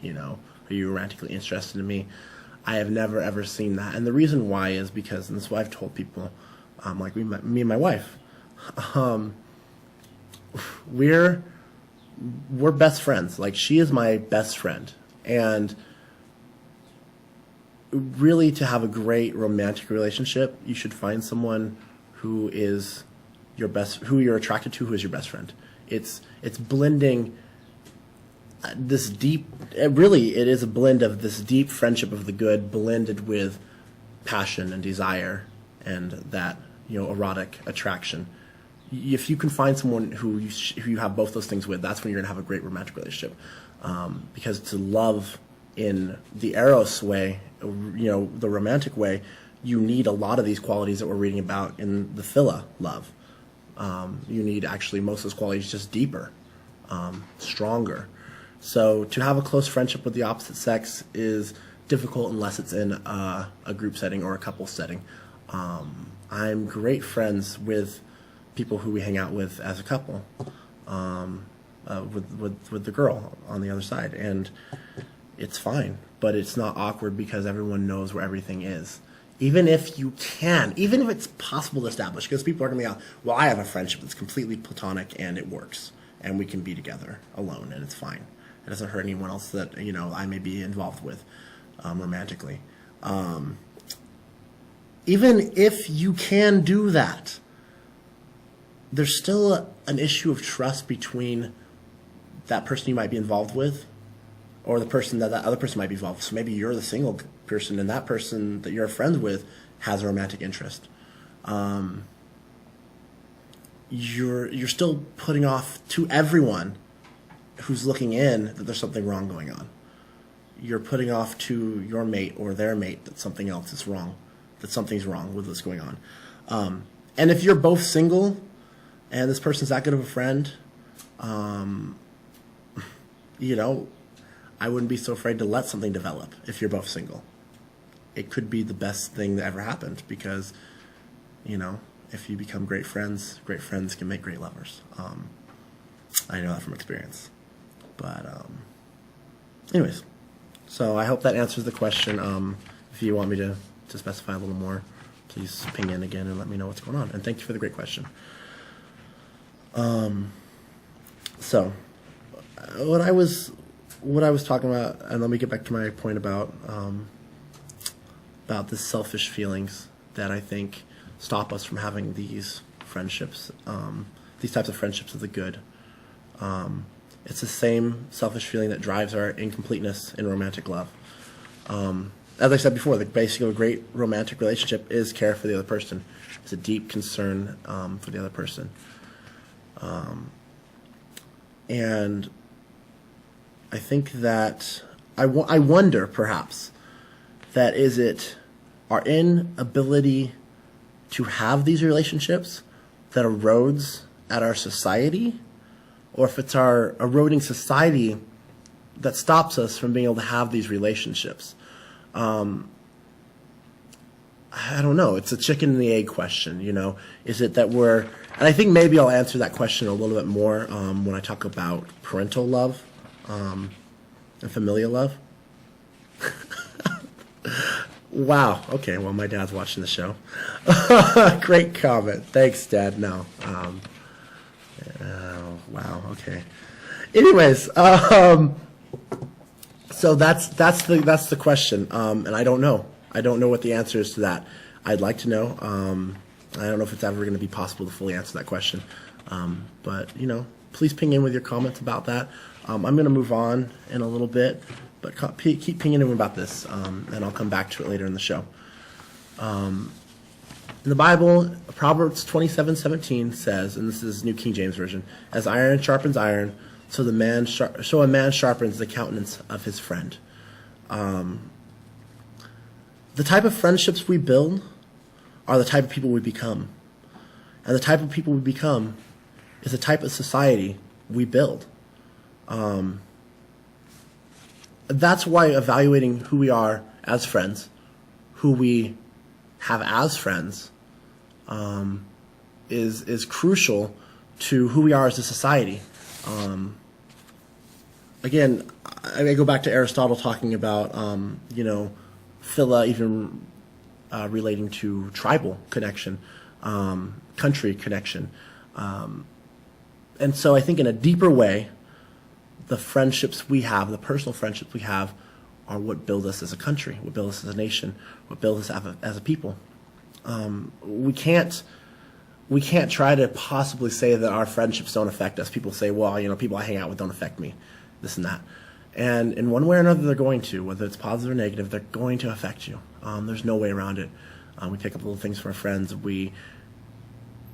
You know, are you romantically interested in me? I have never ever seen that, and the reason why is because, and this is what I've told people, like me and my wife, we're best friends. Like, she is my best friend, and really, to have a great romantic relationship, you should find someone who is who you're attracted to, who is your best friend. It's blending this deep, really, it is a blend of this deep friendship of the good blended with passion and desire and that, erotic attraction. If you can find someone who you have both those things with, that's when you're going to have a great romantic relationship. Because to love in the eros way, the romantic way, you need a lot of these qualities that we're reading about in the philia love. You need actually most of those qualities just deeper, stronger. So to have a close friendship with the opposite sex is difficult unless it's in a group setting or a couple setting. I'm great friends with people who we hang out with as a couple, with the girl on the other side, and it's fine. But it's not awkward because everyone knows where everything is. Even if it's possible to establish, because people are going to be like, well, I have a friendship that's completely platonic and it works, and we can be together alone and it's fine. It doesn't hurt anyone else that, I may be involved with romantically. Even if you can do that, there's still an issue of trust between that person you might be involved with or the person that other person might be involved with. So maybe you're the single person and that person that you're friends with has a romantic interest. You're still putting off to everyone who's looking in that there's something wrong going on. You're putting off to your mate or their mate that something else is wrong, that something's wrong with what's going on. And if you're both single and this person's that good of a friend, I wouldn't be so afraid to let something develop if you're both single. It could be the best thing that ever happened because, if you become great friends can make great lovers. I know that from experience. But anyways, so I hope that answers the question. If you want me to specify a little more, please ping in again and let me know what's going on. And thank you for the great question. So what I was talking about, and let me get back to my point about the selfish feelings that I think stop us from having these friendships, these types of friendships of the good. It's the same selfish feeling that drives our incompleteness in romantic love. As I said before, the basic of a great romantic relationship is care for the other person. It's a deep concern for the other person. And I think that I wonder, perhaps, that is it our inability to have these relationships that erodes at our society, or if it's our eroding society that stops us from being able to have these relationships. I don't know. It's a chicken and the egg question, Is it that and I think maybe I'll answer that question a little bit more when I talk about parental love and familial love. Wow. Okay, well, my dad's watching the show. Great comment. Thanks, Dad. No. Wow. Okay. Anyways, so that's the question, and I don't know. I don't know what the answer is to that. I'd like to know. I don't know if it's ever going to be possible to fully answer that question, but please ping in with your comments about that. I'm going to move on in a little bit, but keep pinging in about this, and I'll come back to it later in the show. In the Bible, Proverbs 27:17 says, and this is New King James Version, "As iron sharpens iron, so a man sharpens the countenance of his friend." The type of friendships we build are the type of people we become. And the type of people we become is the type of society we build. That's why evaluating who we are as friends, who we have as friends, is crucial to who we are as a society. again, I go back to Aristotle talking about, Phila even relating to tribal connection, country connection. And so I think in a deeper way, the friendships we have, the personal friendships we have, are what build us as a country, what build us as a nation, what build us as a people. We can't try to possibly say that our friendships don't affect us. People say, well, people I hang out with don't affect me, this and that. And in one way or another, they're going to, whether it's positive or negative, they're going to affect you. There's no way around it. We pick up little things from our friends. We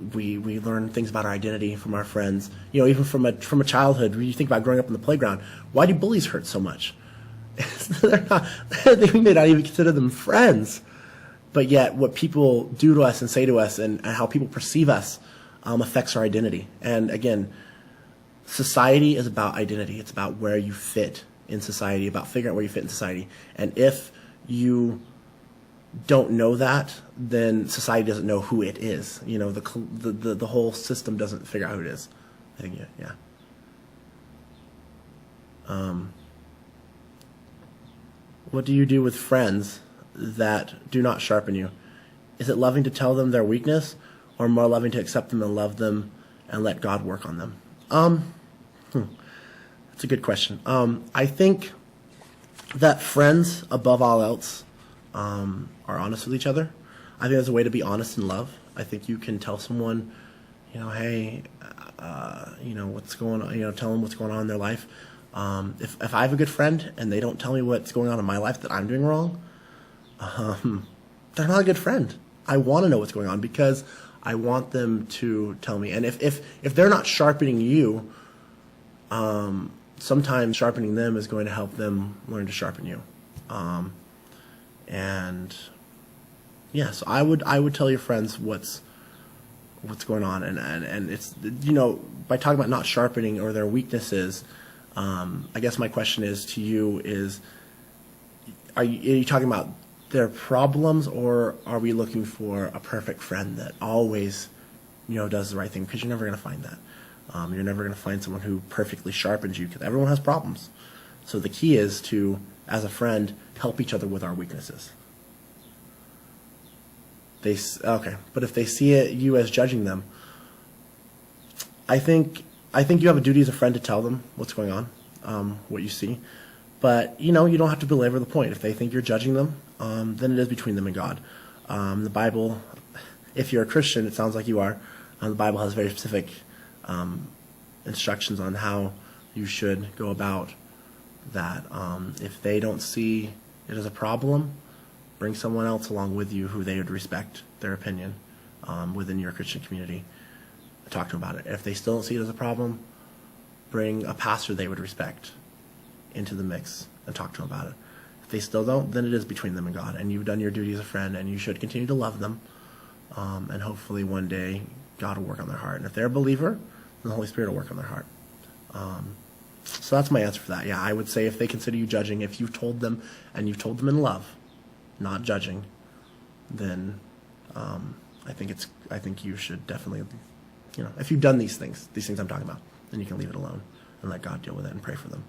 learn things about our identity from our friends. Even from a childhood, when you think about growing up in the playground, why do bullies hurt so much? We may not even consider them friends. But yet what people do to us and say to us and how people perceive us affects our identity. And again, society is about identity. It's about where you fit in society, about figuring out where you fit in society. And if you don't know that, then society doesn't know who it is. The whole system doesn't figure out who it is. I think, yeah. What do you do with friends that do not sharpen you? Is it loving to tell them their weakness, or more loving to accept them and love them and let God work on them? That's a good question. I think that friends, above all else, are honest with each other. I think there's a way to be honest in love. I think you can tell someone, hey, what's going on, tell them what's going on in their life. If I have a good friend and they don't tell me what's going on in my life that I'm doing wrong, they're not a good friend. I want to know what's going on because I want them to tell me. And if they're not sharpening you, sometimes sharpening them is going to help them learn to sharpen you. And yes, I would tell your friends what's going on, and it's by talking about not sharpening or their weaknesses. I guess my question is to you is, are you talking about their problems, or are we looking for a perfect friend that always, does the right thing? Because you're never going to find that. You're never going to find someone who perfectly sharpens you, because everyone has problems. So the key is to, as a friend, help each other with our weaknesses. But if they see you as judging them, I think you have a duty as a friend to tell them what's going on, what you see. But, you don't have to belabor the point. If they think you're judging them, then it is between them and God. The Bible, if you're a Christian, it sounds like you are, the Bible has very specific instructions on how you should go about that. If they don't see it as a problem, bring someone else along with you who they would respect their opinion within your Christian community. Talk to them about it. If they still don't see it as a problem, bring a pastor they would respect into the mix and talk to them about it. If they still don't, then it is between them and God, and you've done your duty as a friend, and you should continue to love them, and hopefully one day God will work on their heart. And if they're a believer, then the Holy Spirit will work on their heart. So that's my answer for that. Yeah, I would say if they consider you judging, if you've told them, and you've told them in love, not judging, then I think you should definitely, if you've done these things I'm talking about, then you can leave it alone and let God deal with it and pray for them.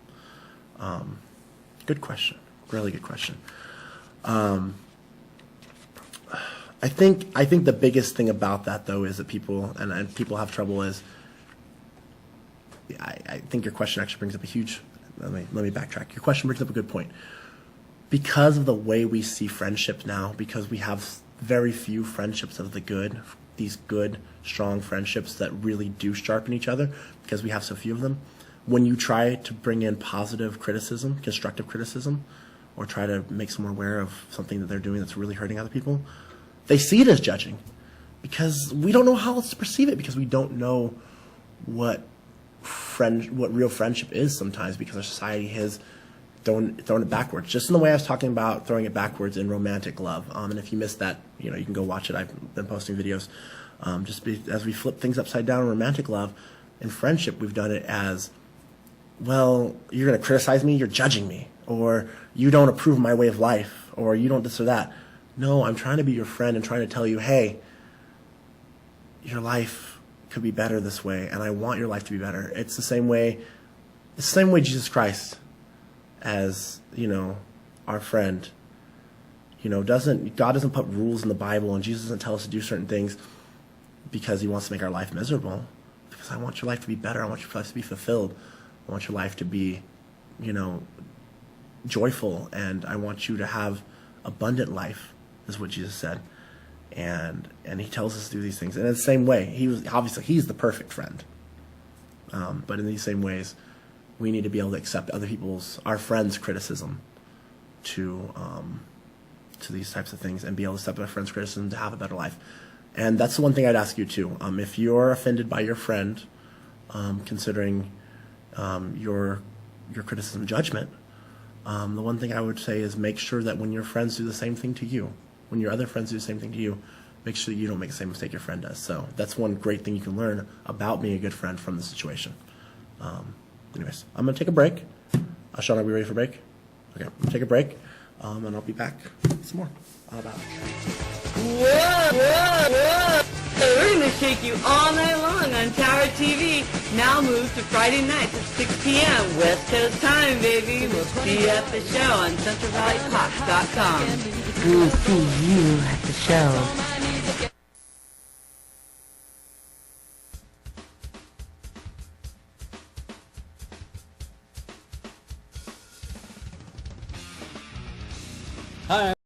Good question. Really good question. I think the biggest thing about that, though, is that people have trouble is, I think your question actually brings up a huge, let me backtrack. Your question brings up a good point. Because of the way we see friendships now, because we have very few friendships of the good, these good, strong friendships that really do sharpen each other, because we have so few of them, when you try to bring in positive criticism, constructive criticism, or try to make someone aware of something that they're doing that's really hurting other people, they see it as judging, because we don't know how else to perceive it, because we don't know what real friendship is sometimes, because our society has thrown it backwards, just in the way I was talking about throwing it backwards in romantic love. And if you missed that, you can go watch it. I've been posting videos. As we flip things upside down in romantic love, in friendship, we've done it as, well, you're going to criticize me, you're judging me, or you don't approve of my way of life, or you don't this or that. No, I'm trying to be your friend and trying to tell you, hey, your life could be better this way, and I want your life to be better. It's the same way the same way Jesus Christ, as our friend, God doesn't put rules in the Bible, and Jesus doesn't tell us to do certain things because he wants to make our life miserable. Because I want your life to be better. I want your life to be fulfilled. I want your life to be, joyful, and I want you to have abundant life, is what Jesus said. And he tells us to do these things. And in the same way, he's the perfect friend. But in these same ways, we need to be able to accept our friends' criticism to these types of things, and be able to accept our friends' criticism to have a better life. And that's the one thing I'd ask you too. If you're offended by your friend, considering your criticism and judgment, the one thing I would say is make sure that when your friends do the same thing to you, when your other friends do the same thing to you, make sure that you don't make the same mistake your friend does. So that's one great thing you can learn about being a good friend from the situation. Anyways, I'm going to take a break. Sean, are we ready for a break? Okay, I'm going to take a break, and I'll be back with some more. All about it. Whoa. We're going to shake you all night long on Tower TV. Now move to Friday nights at 6 p.m. West Coast time, baby. We'll see you at the show on CentralValleyPop.com. We'll see you at the show. Hi.